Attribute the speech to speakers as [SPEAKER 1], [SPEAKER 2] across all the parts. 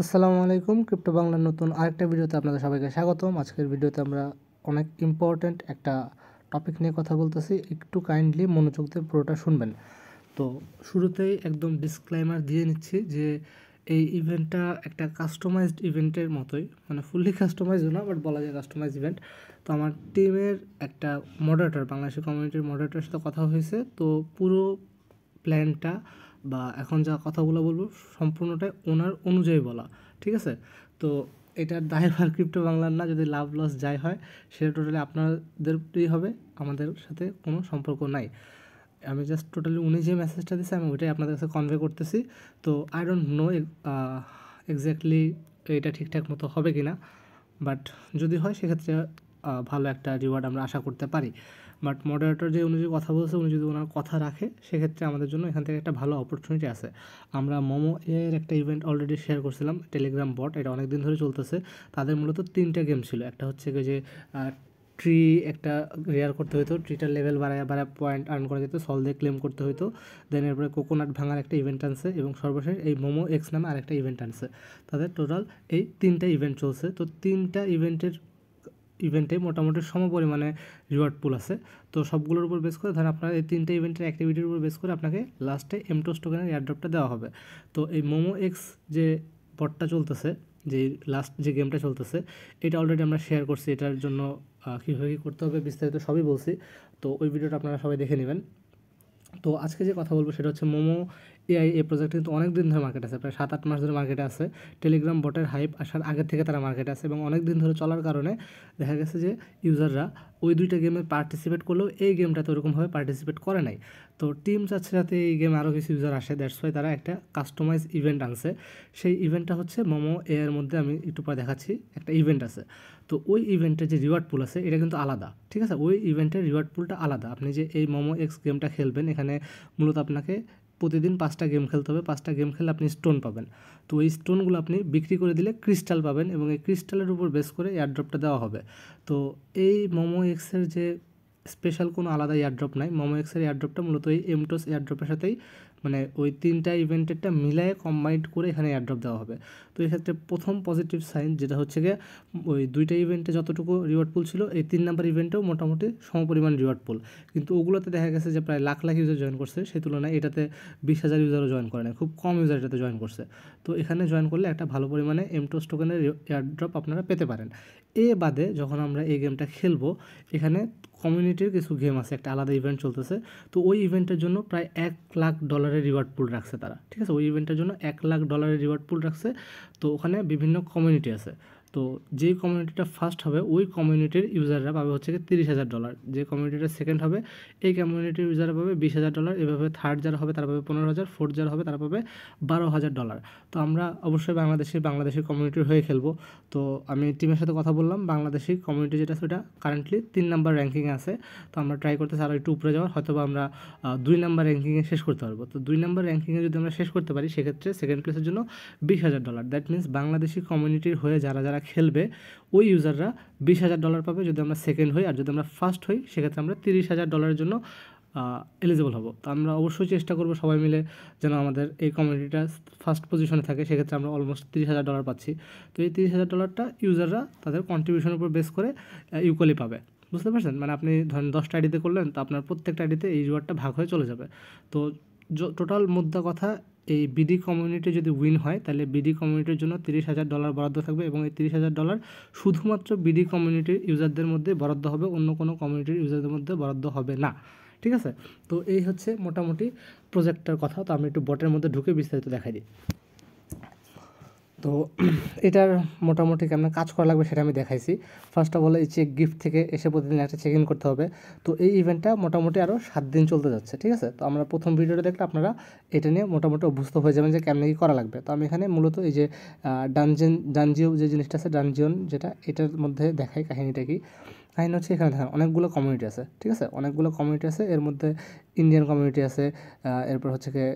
[SPEAKER 1] আসসালামু আলাইকুম, ক্রিপ্টো বাংলার নতুন আরেকটা ভিডিওতে আপনাদের সবাইকে স্বাগতম। আজকের ভিডিওতে আমরা অনেক ইম্পর্ট্যান্ট একটা টপিক নিয়ে কথা বলতেছি, একটু কাইন্ডলি মনোযোগ দিয়ে পুরোটা শুনবেন। তো শুরুতেই একদম ডিসক্লাইমার দিয়ে নিচ্ছি যে এই ইভেন্টটা একটা কাস্টমাইজড ইভেন্টের মতোই, মানে ফুললি কাস্টমাইজ না, বাট বলা যায় কাস্টমাইজ ইভেন্ট। তো আমার টিমের একটা মডারেটর, বাংলাদেশি কমিউনিটির মডারেটরের সাথে কথা হয়েছে। তো পুরো প্ল্যানটা বা এখন যা কথাগুলো বলবো সম্পূর্ণটাই ওনার অনুযায়ী বলা, ঠিক আছে? তো এটার দায়ভার ক্রিপ্টো বাংলার না, যদি লাভ লস যাই হয় সেটা টোটালি আপনাদেরই হবে, আমাদের সাথে কোনো সম্পর্ক নাই। আমি জাস্ট টোটালি উনি যে মেসেজটা দিয়েছে আমি ওইটাই আপনাদের কাছে কনভে করতেছি। তো আই ডোন্ট নো এক্স্যাক্টলি এটা ঠিকঠাক মতো হবে কি না, বাট যদি হয় সেক্ষেত্রে ভালো একটা রিওয়ার্ড আমরা আশা করতে পারি। বাট মডারেটর যে উনি যে কথা বলছে, উনি যদি ওনার কথা রাখে সেক্ষেত্রে আমাদের জন্য এখান থেকে একটা ভালো অপরচুনিটি আছে। আমরা মোমো এর একটা ইভেন্ট অলরেডি শেয়ার করছিলাম, টেলিগ্রাম বট, এটা অনেক দিন ধরে চলতেছে। তাদের মূলত 3টা গেম ছিল। একটা হচ্ছে যে ট্রি একটা রেয়ার করতে হতো, ট্রিটার লেভেল বাড়ায় পয়েন্ট আর্ন করা যেত, সল দিয়ে ক্লেম করতে হতো। দেন এরপরে কোকোনাট ভাঙার একটা ইভেন্ট আনছে এবং সর্বশেষ এই মোমো এক্স নামে আরেকটা ইভেন্ট আনছে। তাদের টোটাল এই 3টা ইভেন্ট চলছে। তো 3টা ইভেন্টে মোটামুটি সমপরিমাণে রিওয়ার্ড পুল আছে। তো সবগুলোর উপর বেস করে ধরেন আপনার এই 3টা ইভেন্টের অ্যাক্টিভিটির উপর বেস করে আপনাকে লাস্টে এমটোস টোকেনের এয়ারড্রপটা দেওয়া হবে। তো এই মোমো এক্স যে বটটা চলতেছে, যে লাস্ট যে গেমটা চলতেছে, এটা অলরেডি আমরা শেয়ার করছি। এটার জন্য কীভাবে কী করতে হবে বিস্তারিত সবই বলছি। তো ওই ভিডিওটা আপনারা সবাই দেখে নেবেন। তো আজকে যে কথা বলবো সেটা হচ্ছে মোমো এআই। এই প্রজেক্ট কিন্তু অনেক দিন ধরে মার্কেটে আছে, প্রায় 7-8 মাস ধরে মার্কেটে আছে। টেলিগ্রাম বটের হাইপ আসার আগের থেকে তারা মার্কেটে আছে এবং অনেক দিন ধরে চলার কারণে দেখা গেছে যে ইউজাররা ওই 2টা গেমে পার্টিসিপেট করলেও এই গেমটাতে ওরকমভাবে পার্টিসিপেট করে নাই। তো টিম চাচ্ছে যাতে এই গেমে আরও কিছু ইউজার আসে, দ্যাটস ওয়াই তারা একটা কাস্টমাইজ ইভেন্ট আনছে। সেই ইভেন্টটা হচ্ছে মোমো এর মধ্যে আমি একটু পরে দেখাচ্ছি, একটা ইভেন্ট আছে। তো ওই ইভেন্টের যে রিওয়ার্ড পুল আছে এটা কিন্তু আলাদা, ঠিক আছে? ওই ইভেন্টের রিওয়ার্ড পুলটা আলাদা। আপনি যে এই মোমো এক্স গেমটা খেলবেন, এখানে মূলত আপনাকে প্রতিদিন 5টা গেম খেলতে হবে। 5টা গেম খেলে আপনি স্টোন পাবেন। তো এই স্টোনগুলো আপনি বিক্রি করে দিলে ক্রিস্টাল পাবেন এবং এই ক্রিস্টালের উপর বেস করে এয়ারড্রপটা দেওয়া হবে। তো এই মোমো এক্সের যে স্পেশাল কোনো আলাদা এয়ারড্রপ নাই। মোমো এক্সের এয়ারড্রপটা মূলত এই এমটোস এয়ারড্রপের সাথেই, মানে ওই 3টা ইভেন্টেরটা মিলায়ে কম্বাইন্ড করে এখানে এয়ারড্রপ দেওয়া হবে। তো এক্ষেত্রে প্রথম পজিটিভ সাইন যেটা হচ্ছে গিয়ে, ওই 2টা ইভেন্টে যতটুকু রিওয়ার্ড পুল ছিল এই 3 নাম্বার ইভেন্টেও মোটামুটি সমপরিমাণ রিওয়ার্ড পুল, কিন্তু ওগুলোতে দেখা গেছে যে প্রায় লাখ লাখ ইউজার জয়েন করছে, সেই তুলনায় এটাতে 20,000 ইউজারও জয়েন করে না, খুব কম ইউজার এটাতে জয়েন করছে। তো এখানে জয়েন করলে একটা ভালো পরিমাণে এমটোস টোকেনের এয়ারড্রপ আপনারা পেতে পারেন। এ বাদে যখন আমরা এই গেমটা খেলবো, এখানে কমিউনিটির কিছু গেম আছে, একটা আলাদা ইভেন্ট চলতেছে। তো ওই ইভেন্টের জন্য প্রায় $1,00,000 রিওয়ার্ড পুল রাখছে তারা, ঠিক আছে? ওই ইভেন্টের জন্য $1,00,000 রিওয়ার্ড পুল রাখছে। তো ওখানে বিভিন্ন কমিউনিটি আছে। তো যেই কমিউনিটিটা ফার্স্ট হবে ওই কমিউনিটির ইউজাররা পাবে হচ্ছে $30,000। যে কমিউনিটিটা সেকেন্ড হবে এই কমিউনিটির ইউজাররা পাবে $20,000। এভাবে থার্ড যারা হবে তারা পাবে 15,000, ফোর্থ যারা হবে তারা পাবে $12,000। তো আমরা অবশ্যই বাংলাদেশি কমিউনিটির হয়ে খেলবো। তো আমি টিমের সাথে কথা বললাম, বাংলাদেশি কমিউনিটি যেটা সেটা কারেন্টলি 3 নাম্বার র্যাঙ্কিংয়ে আছে। তো আমরা ট্রাই করতেছি আরও একটু উপরে যাওয়ার, হয়তো বা আমরা 2 নাম্বার র্যাঙ্কিংয়ে শেষ করতে পারবো। তো 2 নাম্বার র্যাঙ্কিংয়ে যদি আমরা শেষ করতে পারি সেক্ষেত্রে সেকেন্ড প্লেসের জন্য $20,000। দ্যাট মিনস বাংলাদেশি কমিউনিটির হয়ে যারা খেলবে ওই ইউজাররা $20,000 পাবে যদি আমরা সেকেন্ড হই, আর যদি আমরা ফার্স্ট হই সেক্ষেত্রে আমরা $30,000 জন্য এলিজিবল হব। তো আমরা অবশ্যই চেষ্টা করবো সবাই মিলে যেন আমাদের এই কমিউনিটিটা ফার্স্ট পজিশনে থাকে, সেক্ষেত্রে আমরা অলমোস্ট $30,000 পাচ্ছি। তো এই $30,000টা ইউজাররা তাদের কন্ট্রিবিউশনের উপর বেস করে ইকুয়ালি পাবে, বুঝতে পারছেন? মানে আপনি ধরেন 10টা আইডিতে করলেন, তো আপনার প্রত্যেকটা আইডিতে এই রিওয়ার্ডটা ভাগ হয়ে চলে যাবে। তো টোটাল মুদ্রা কথা, এই বিডি কমিউনিটি যদি উইন হয় তাহলে বিডি কমিউনিটির জন্য $30,000 বরাদ্দ থাকবে এবং এই $30,000 শুধুমাত্র বিডি কমিউনিটির ইউজারদের মধ্যে বরাদ্দ হবে, অন্য কোনো কমিউনিটির ইউজারদের মধ্যে বরাদ্দ হবে না, ঠিক আছে? তো এই হচ্ছে মোটামুটি প্রজেক্টটার কথা। তো আমি একটু বটের মধ্যে ঢুকে বিস্তারিত দেখাই দিই। তো এটার মোটামুটি কেমন কাজ করা লাগবে সেটা আমি দেখাইছি। ফার্স্ট অফ অল এই চেক গিফট থেকে এসে প্রতিদিন একটা চেক ইন করতে হবে। তো এই ইভেন্টটা মোটামুটি আরও 7 দিন চলতে যাচ্ছে, ঠিক আছে? তো আমরা প্রথম ভিডিওটা দেখলে আপনারা এটা নিয়ে মোটামুটি অভ্যস্ত হয়ে যাবেন যে কেমন কী করা লাগবে। তো আমি এখানে মূলত এই যে ডানজিও যে জিনিসটা আছে, ডানজিয়ন যেটা, এটার মধ্যে দেখাই কাহিনিটা কি। কাহিনী হচ্ছে এখানে দেখেন অনেকগুলো কমিউনিটি আছে, ঠিক আছে? অনেকগুলো কমিউনিটি আছে, এর মধ্যে ইন্ডিয়ান কমিউনিটি আছে, এরপর হচ্ছে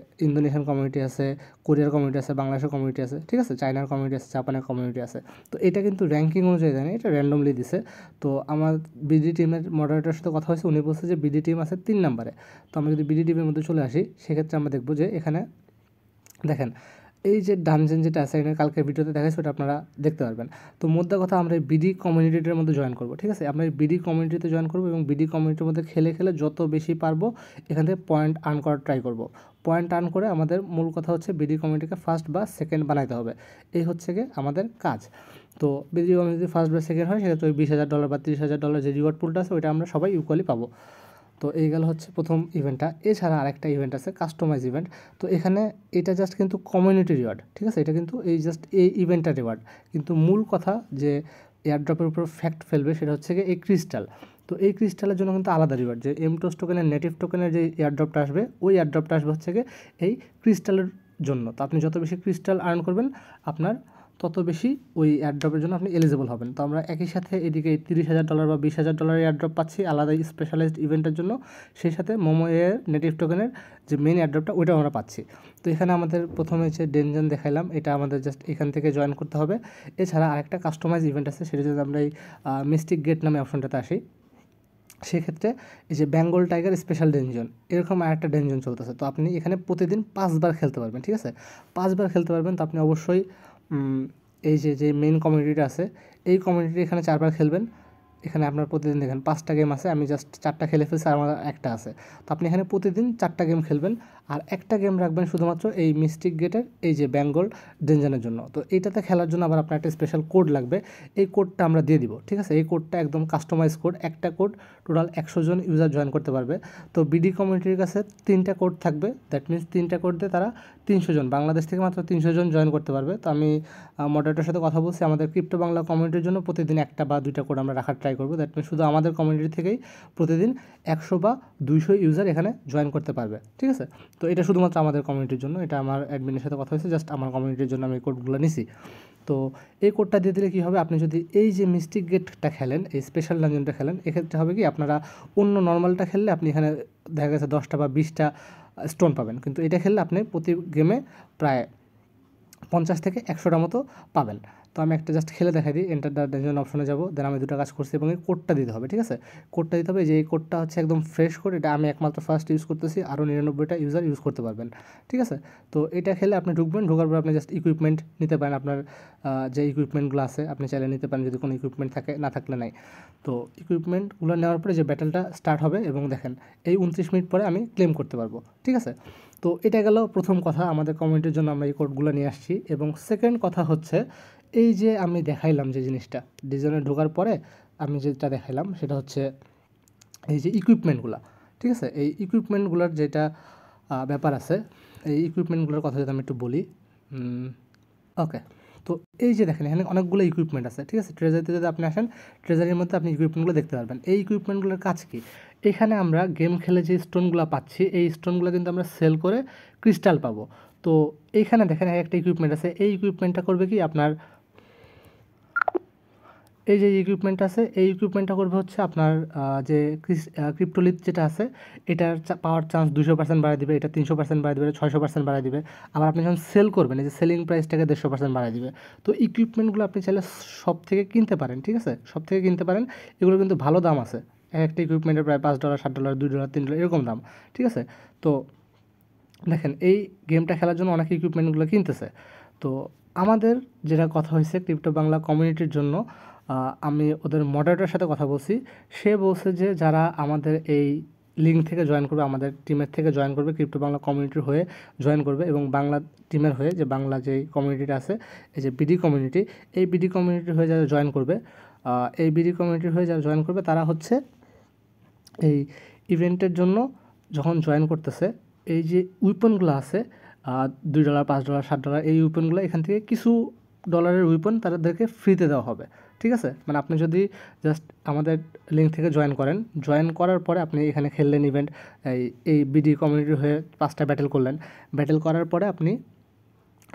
[SPEAKER 1] ইন্দোনেশিয়ান কমিউনিটি আছে, কোরিয়ার কমিউনিটি আছে, বাংলাদেশের কমিউনিটি আছে, ঠিক আছে? চায়নার কমিউনিটি আছে, জাপানের কমিউনিটি আছে। তো এটা কিন্তু র্যাঙ্কিং অনুযায়ী দেয় না, এটা র্যান্ডমলি দিছে। তো আমার বিডি টিমের মডারেটরের সাথে কথা হয়েছে, উনি বলছে যে বিডি টিম আছে 3 নাম্বারে। তো আমরা যদি বিডি টিমের মধ্যে চলে আসি সেক্ষেত্রে আমরা দেখবো যে এখানে দেখেন এই যে ডানজেন যেটা আছে এখানে কালকে ভিডিওতে দেখাচ্ছি ওটা আপনারা দেখতে পারবেন। তো মোদ্দা কথা আমরা এই বিডি কমিউনিটির মধ্যে জয়েন করবো, ঠিক আছে? আমরা এই বিডি কমিউনিটিতে জয়েন করবো এবং বিডি কমিউনিটির মধ্যে খেলে খেলে যত বেশি পারবো এখান থেকে পয়েন্ট আর্ন করার ট্রাই করবো। পয়েন্ট আর্ন করে আমাদের মূল কথা হচ্ছে বিডি কমিউনিটিকে ফার্স্ট বা সেকেন্ড বানাইতে হবে, এই হচ্ছে গিয়ে আমাদের কাজ। তো বিডি কমিউনিটি ফার্স্ট বা সেকেন্ড হয় সেক্ষেত্রে ওই $20,000 বা $30,000 যে রিওয়ার্ড পুলটা আছে ওইটা আমরা সবাই ইকুয়ালি পাবো। তো এই গেল হচ্ছে প্রথম ইভেন্টটা। এছাড়া আরেকটা ইভেন্ট আছে কাস্টমাইজ ইভেন্ট। তো এখানে এটা জাস্ট কিন্তু কমিউনিটি রিওয়ার্ড, ঠিক আছে? এটা কিন্তু এই জাস্ট এই ইভেন্টটা রিওয়ার্ড, কিন্তু মূল কথা যে এয়ারড্রপের উপর ফ্যাক্ট ফেলবে সেটা হচ্ছে গিয়ে এই ক্রিস্টাল। তো এই ক্রিস্টালের জন্য কিন্তু আলাদা রিওয়ার্ড, যে এমটোস টোকেনের নেটিভ টোকেনের যে এয়ারড্রপটা আসবে ওই এয়ারড্রপটা আসবে হচ্ছে গিয়ে এই ক্রিস্টালের জন্য। তো আপনি যত বেশি ক্রিস্টাল আর্ন করবেন আপনার তত বেশি ওই এয়ারড্রপের জন্য আপনি এলিজিবল হবেন। তো আমরা একই সাথে এদিকে $30,000 বা $20,000 এয়ারড্রপ পাচ্ছি আলাদা স্পেশালাইজড ইভেন্টের জন্য, সেই সাথে মোমো এর নেটিভ টোকেনের যে মেন এয়ারড্রপটা ওইটাও আমরা পাচ্ছি। তো এখানে আমাদের প্রথমে হচ্ছে ডেনজেন দেখাইলাম, এটা আমাদের জাস্ট এখান থেকে জয়েন করতে হবে। এছাড়া আরেকটা কাস্টমাইজ ইভেন্ট আছে, সেটা যদি আমরা এই মিস্টিক গেট নামে অপশনটাতে আসি, সেক্ষেত্রে এই যে বেঙ্গল টাইগার স্পেশাল ডেনজন এরকম আরেকটা ডেনজন চলতেছে। তো আপনি এখানে প্রতিদিন 5 বার খেলতে পারবেন, ঠিক আছে? 5 বার খেলতে পারবেন। তো আপনি অবশ্যই এই যে মেইন কমিউনিটিটা আছে এই কমিউনিটি এখানে 4 বার খেলবেন। এখানে আপনার প্রতিদিন দেখেন 5টা গেম আছে, আমি জাস্ট 4টা খেলে ফেলছি আর আমার একটা আছে। তো আপনি এখানে প্রতিদিন 4টা গেম খেলবেন আর একটা গেম রাখবেন শুধুমাত্র এই মিস্টিক গেটের এই যে বেঙ্গল ডেনজনের জন্য। তো এইটাতে খেলার জন্য আবার আপনার একটা স্পেশাল কোড লাগবে, এই কোডটা আমরা দিয়ে দিব, ঠিক আছে? এই কোডটা একদম কাস্টমাইজ কোড, একটা কোড টোটাল 100 জন ইউজার জয়েন করতে পারবে। তো বিডি কমিউনিটির কাছে 3টা কোড থাকবে, দ্যাট মিনস 3টা কোড দিয়ে তারা 300 জন, বাংলাদেশ থেকে মাত্র 300 জন জয়েন করতে পারবে। তো আমি মডারেটরের সাথে কথা বলছি, আমাদের ক্রিপ্টো বাংলা কমিউনিটির জন্য প্রতিদিন 1টা বা 2টা কোড আমরা রাখার ট্রাই করবো। দ্যাট মিনস শুধু আমাদের কমিউনিটি থেকেই প্রতিদিন 100 বা 200 ইউজার এখানে জয়েন করতে পারবে, ঠিক আছে? তো এটা শুধুমাত্র আমাদের কমিউনিটির জন্য, এটা আমার অ্যাডমিনের সাথে কথা হয়েছে, জাস্ট আমার কমিউনিটির জন্য আমি এই কোডগুলো নিছি। তো এই কোডটা দিয়ে দিলে কী হবে, আপনি যদি এই যে মিস্টিক গেটটা খেলেন, এই স্পেশাল ডানজনটা খেলেন, এক্ষেত্রে হবে কি আপনারা অন্য নর্মালটা খেললে আপনি এখানে দেখা গেছে 10টা বা 20টা স্টোন পাবেন, কিন্তু এটা খেললে আপনি প্রতি গেমে প্রায় 50 থেকে 100টা মতো পাবেন। তো আমি একটা জাস্ট খেলে দেখাই দিই, এন্টার দ্য ডেনজন অপশনে যাবো, দেন আমি 2টা কাজ করছি এবং এই কোডটা দিতে হবে, ঠিক আছে? কোডটা দিতে হবে, যে এই কোডটা হচ্ছে একদম ফ্রেশ কোড, এটা আমি একমাত্র ফার্স্ট ইউজ করতেছি, আরও 99টা ইউজার ইউজ করতে পারবেন, ঠিক আছে? তো এটা খেলে আপনি ঢুকবেন, ঢোকার পর আপনি জাস্ট ইকুইপমেন্ট নিতে পারেন, আপনার যে ইকুইপমেন্টগুলো আছে আপনি চাইলে নিতে পারেন যদি কোনো ইকুইপমেন্ট থাকে, না থাকলে নাই। তো ইকুইপমেন্টগুলো নেওয়ার পরে যে ব্যাটেলটা স্টার্ট হবে এবং দেখেন এই 29 মিনিট পরে আমি ক্লেম করতে পারবো, ঠিক আছে? তো এটা গেল প্রথম কথা, আমাদের কমিউনিটির জন্য আমরা এই কোডগুলো নিয়ে আসছি। এবং সেকেন্ড কথা হচ্ছে এই যে আমি দেখাইলাম যে জিনিসটা ডিজাইনে ঢোকার পরে আমি যেটা দেখাইলাম সেটা হচ্ছে এই যে ইকুইপমেন্টগুলো, ঠিক আছে? এই ইকুইপমেন্টগুলোর যেটা ব্যাপার আছে, এই ইকুইপমেন্টগুলোর কথা যদি আমি একটু বলি, ওকে। তো এই যে দেখেন এখানে অনেকগুলো ইকুইপমেন্ট আছে, ঠিক আছে? ট্রেজারিতে যদি আপনি আসেন, ট্রেজারির মধ্যে আপনি ইকুইপমেন্টগুলো দেখতে পারবেন। এই ইকুইপমেন্টগুলোর কাজ কি, এখানে আমরা গেম খেলে যে স্টোনগুলো পাচ্ছি এই স্টোনগুলো কিন্তু আমরা সেল করে ক্রিস্টাল পাবো। তো এইখানে দেখেন একটা ইকুইপমেন্ট আছে, এই ইকুইপমেন্টটা করবে কি আপনার এই যে ইকুইপমেন্ট আছে এই ইকুইপমেন্টটা করবে হচ্ছে আপনার যে ক্রিপ্টোলিথ যেটা আছে এটার পাওয়ার চান্স 200% বাড়ায় দিবে, এটা 300% বাড়ায় দিবে, 600% বাড়ায় দিবে। আবার আপনি যখন সেল করবেন এই যে সেলিং প্রাইসটাকে 150% বাড়ায় দিবে। তো ইকুইপমেন্টগুলো আপনি চাইলে সব থেকে কিনতে পারেন, ঠিক আছে? সব থেকে কিনতে পারেন, এগুলো কিন্তু ভালো দাম আছে, একটা ইকুইপমেন্টের প্রায় $5, $7, $2, $3 এরকম দাম, ঠিক আছে? তো দেখেন এই গেমটা খেলার জন্য অনেক ইকুইপমেন্টগুলো কিনতেছে। তো আমাদের যেটা কথা হয়েছে ক্রিপ্টো বাংলা কমিউনিটির জন্য, আমি ওদের মডারেটরের সাথে কথা বলছি, সে বলছে যে যারা আমাদের এই লিঙ্ক থেকে জয়েন করবে, আমাদের টিমের থেকে জয়েন করবে, ক্রিপ্টো বাংলা কমিউনিটির হয়ে জয়েন করবে এবং বাংলা টিমের হয়ে যে বাংলা যেই কমিউনিটিটা আছে এই যে বিডি কমিউনিটি, এই বিডি কমিউনিটির হয়ে যারা জয়েন করবে, এই বিডি কমিউনিটির হয়ে যারা জয়েন করবে তারা হচ্ছে এই ইভেন্টের জন্য যখন জয়েন করতেছে এই যে উইপনগুলো আছে $2, $5, $7 এই উইপনগুলো এখান থেকে কিছু ডলারের উইপন তাদেরকে ফ্রিতে দেওয়া হবে, ঠিক আছে? মানে আপনি যদি জাস্ট আমাদের লিঙ্ক থেকে জয়েন করেন, জয়েন করার পরে আপনি এখানে খেললেন ইভেন্ট, এই বিডি কমিউনিটির হয়ে 5টা ব্যাটেল করলেন, ব্যাটেল করার পরে আপনি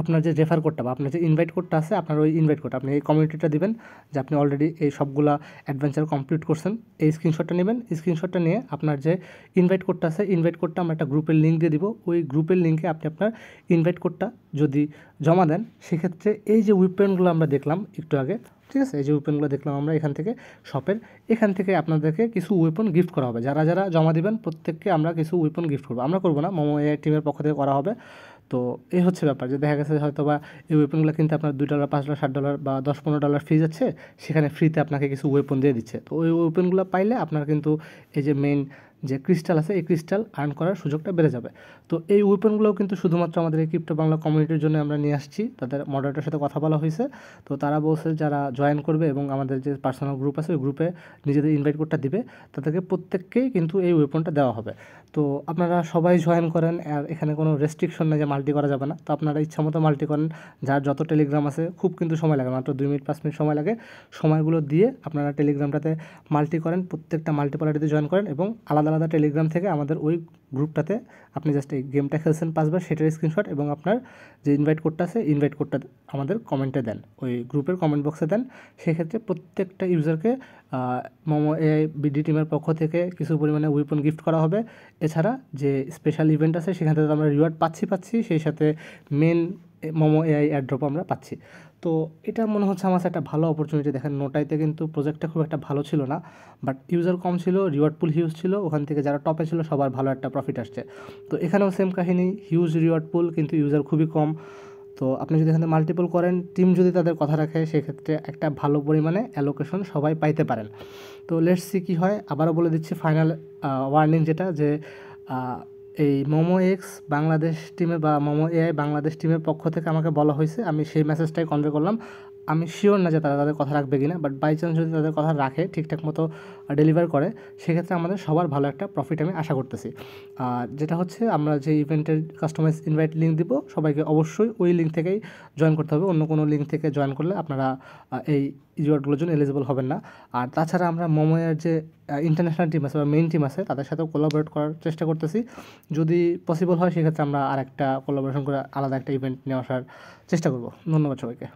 [SPEAKER 1] আপনার যে রেফার কোডটা বা আপনার যে ইনভাইট কোডটা আছে আপনার ওই ইনভাইট কোড আপনি এই কমিউনিটিটা দিবেন যে আপনি অলরেডি এই সবগুলা অ্যাডভেঞ্চার কমপ্লিট করছেন, এই স্ক্রিনশটটা নেবেন, স্ক্রিনশটটা নিয়ে আপনার যে ইনভাইট কোডটা আছে ইনভাইট কোডটা আমরা একটা গ্রুপের লিঙ্ক দিয়ে দিব, ওই গ্রুপের লিঙ্কে আপনি আপনার ইনভাইট কোডটা যদি জমা দেন সেক্ষেত্রে এই যে উইপেনগুলো আমরা দেখলাম একটু আগে, ঠিক আছে? এই যে উইপনগুলো দেখলাম আমরা এখান থেকে শপের, এখান থেকে আপনাদেরকে কিছু উইপন গিফট করা হবে, যারা যারা জমা দিবেন প্রত্যেককে আমরা কিছু উইপন গিফট করবো, আমরা করবো না, মোমো এআই টিমের পক্ষ থেকে করা হবে। তো এই হচ্ছে ব্যাপার যে দেখা গেছে হয়তো বা এই ওয়েপনগুলো কিনতে আপনার $2 $5 $7 বা $10-15 ফি যাচ্ছে, সেখানে ফ্রিতে আপনাকে কিছু ওয়েপন দিয়ে দিচ্ছে। তো ওই ওয়েপনগুলো পাইলে আপনার কিন্তু এই যে মেইন যে ক্রিস্টাল আছে এই ক্রিস্টাল আর্ন করার সুযোগটা বেড়ে যাবে। তো এই ওয়েপনগুলোও কিন্তু শুধুমাত্র আমাদের এই ক্রিপ্টো বাংলা কমিউনিটির জন্য আমরা নিয়ে আসছি। তাদের মডারেটরের সাথে কথা বলা হয়েছে, তো তারা বলছে যারা জয়েন করবে এবং আমাদের যে পার্সোনাল গ্রুপ আছে ওই গ্রুপে নিজেদের ইনভাইট কোডটা দিবে, তাদেরকে প্রত্যেককেই কিন্তু এই ওয়েপনটা দেওয়া হবে। তো আপনারা সবাই জয়েন করেন, আর এখানে কোনো রেস্ট্রিকশন নেই যে মাল্টি করা যাবে না। তো আপনারা ইচ্ছা মতো মাল্টি করেন, যার যত টেলিগ্রাম আছে, খুব কিন্তু সময় লাগে, মাত্র 2 মিনিট 5 মিনিট সময় লাগে। সময়গুলো দিয়ে আপনারা টেলিগ্রামটাতে মাল্টি করেন, প্রত্যেকটা মাল্টিপলারিটিতে জয়েন করেন এবং আলাদা আলাদা টেলিগ্রাম থেকে আমাদের ওই গ্রুপটাতে আপনি জাস্ট এই গেমটা খেলছেন 5 বার সেটার স্ক্রিনশট এবং আপনার যে ইনভাইট কোডটা আছে ইনভাইট কোডটা আমাদের কমেন্টে দেন, ওই গ্রুপের কমেন্ট বক্সে দেন। সেক্ষেত্রে প্রত্যেকটা ইউজারকে মোমো এআই বিডি টিমের পক্ষ থেকে কিছু পরিমাণে উইপন গিফট করা হবে। এছাড়া যে স্পেশাল ইভেন্ট আছে সেখান থেকে আমরা রিওয়ার্ড পাচ্ছি, সেই সাথে মেন মোমো এআই এয়ারড্রপ আমরা পাচ্ছি। তো এটা মনে হচ্ছে আমার কাছে একটা ভালো অপরচুনিটি। দেখেন নোটাইতে কিন্তু প্রজেক্টটা খুব একটা ভালো ছিল না, বাট ইউজার কম ছিল, রিওয়ার্ড পুল হিউজ ছিল, ওখান থেকে যারা টপে ছিল সবার ভালো একটা প্রফিট আসছে। তো এখানেও সেম কাহিনী, হিউজ রিওয়ার্ড পুল কিন্তু ইউজার খুবই কম। তো আপনি যদি এখানে মাল্টিপল করেন, টিম যদি তাদের কথা রাখে, সেক্ষেত্রে একটা ভালো পরিমাণে অ্যালোকেশন সবাই পাইতে পারেন। তো লেটস সি কী হয়। আবারও বলে দিচ্ছি ফাইনাল ওয়ার্নিং যেটা, যে এই মোমো এক্স বাংলাদেশ টিমে বা মোমো এআই বাংলাদেশ টিমের পক্ষ থেকে আমাকে বলা হয়েছে, আমি সেই মেসেজটাই কনভে করলাম। আমি শিওর না যে তারা তাদের কথা রাখবে কি না, বাট বাই চান্স যদি তাদের কথা রাখে, ঠিকঠাক মতো ডেলিভার করে, সেক্ষেত্রে আমাদের সবার ভালো একটা প্রফিট আমি আশা করতেছি। আর যেটা হচ্ছে, আমরা যে ইভেন্টের কাস্টমাইজ ইনভাইট লিঙ্ক দিব, সবাইকে অবশ্যই ওই লিঙ্ক থেকেই জয়েন করতে হবে। অন্য কোনো লিঙ্ক থেকে জয়েন করলে আপনারা এই রিওয়ার্ডগুলোর জন্য এলিজিবল হবেন না। আর তাছাড়া আমরা মোমোয়ের যে ইন্টারন্যাশনাল টিম আছে বা মেইন টিম আছে, তাদের সাথেও কোলাবোরেট করার চেষ্টা করতেছি। যদি পসিবল হয় সেক্ষেত্রে আমরা আরেকটা কোলাবোরেশন করে আলাদা একটা ইভেন্ট নিয়ে আসার চেষ্টা করব। ধন্যবাদ সবাইকে।